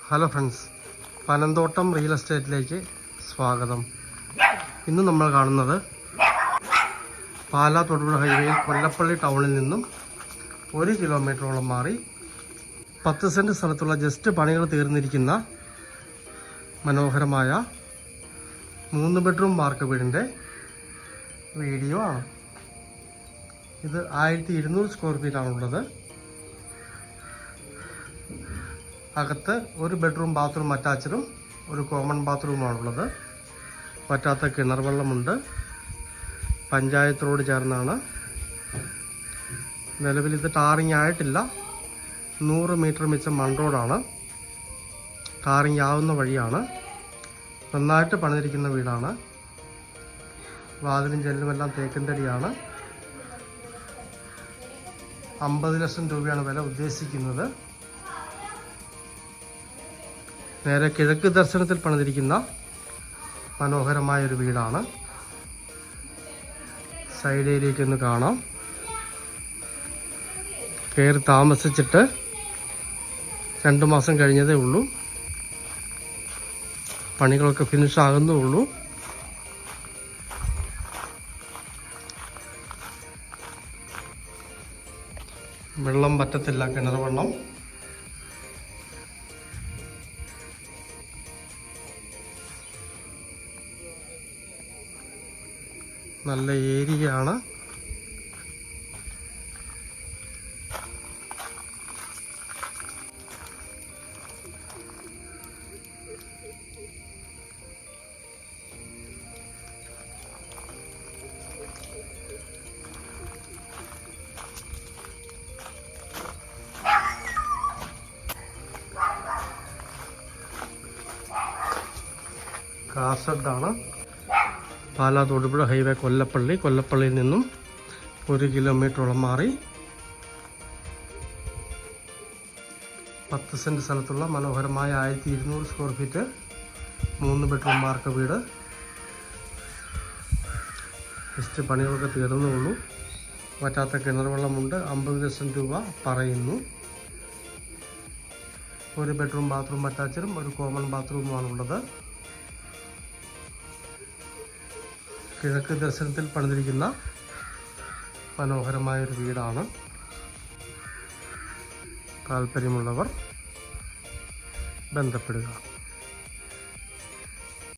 Hello friends, Panamthottam real എസ്റ്റേറ്റിലേക്ക് സ്വാഗതം. ഇന്ന് നമ്മൾ കാണുന്നത് പാലാ തൊടുപുഴ ഹൈവേയിൽ കൊല്ലപ്പള്ളി ടൗണിൽ നിന്നും 1 കിലോമീറ്ററോളം മാറി 10 സെൻറ്റ് സ്ഥലത്തുള്ള ജസ്റ്റ് പണികൾ തീർന്നിരിക്കുന്ന മനോഹരമായ 3 ബെഡ്റൂം വാർക്ക വീടിൻ്റെ വീഡിയോ ആണ്. ഇത് 1200 സ്ക്വയർ ഫീറ്റ് ആണുള്ളത്. അകത്ത് 1 ബെഡ്റൂം ബാത്റൂം അറ്റാച്ചഡും 1 കോമൺ ബാത്റൂമാണുള്ളത്. പറ്റാത്ത കിണർ വെള്ളമുണ്ട്. പഞ്ചായത്ത് റോഡ് ചേർന്നാണ്. നിലവിൽ ഇത് ടാറിങ് ആയിട്ടില്ല. 100 മീറ്റർ മിച്ചം മൺ റോഡാണ്. ടാറിങ് ആവുന്ന വഴിയാണ്. നന്നായിട്ട് പണിതിരിക്കുന്ന വീടാണ്. വാതിലും ജനലുമെല്ലാം തേക്കിൻതടിയാണ്. 50 ലക്ഷം രൂപയാണ് വില ഉദ്ദേശിക്കുന്നത്. നേരെ കിഴക്ക് ദർശനത്തിൽ പണിതിരിക്കുന്ന മനോഹരമായൊരു വീടാണ്. സൈഡ് ഏരിയയ്ക്കൊന്ന് കാണാം. കയറി താമസിച്ചിട്ട് 2 മാസം കഴിഞ്ഞതേ ഉള്ളൂ. പണികളൊക്കെ ഫിനിഷ് ആകുന്നേ ഉള്ളൂ. വെള്ളം പറ്റത്തില്ല, കിണർ വെള്ളം. നല്ല ഏരിയയാണ്. കാസർഗാണ്. പാലാ തൊടുപുഴ ഹൈവേ കൊല്ലപ്പള്ളിയിൽ നിന്നും 1 കിലോമീറ്ററോളം മാറി 10 സെൻറ്റ് സ്ഥലത്തുള്ള മനോഹരമായ 1200 സ്ക്വയർ ഫീറ്റ് 3 ബെഡ്റൂം വാർക്ക വീട്. ജസ്റ്റ് പണികളൊക്കെ തീർന്നേ ഉള്ളൂ. പറ്റാത്ത കിണർ വെള്ളമുണ്ട്. 50 ലക്ഷം രൂപ പറയുന്നു. 1 ബെഡ്റൂം ബാത്റൂം അറ്റാച്ചഡും 1 കോമൺ ബാത്റൂമുമാണുള്ളത്. കിഴക്ക് ദർശനത്തിൽ പണിതിരിക്കുന്ന മനോഹരമായൊരു വീടാണ്. താല്പര്യമുള്ളവർ ബന്ധപ്പെടുക.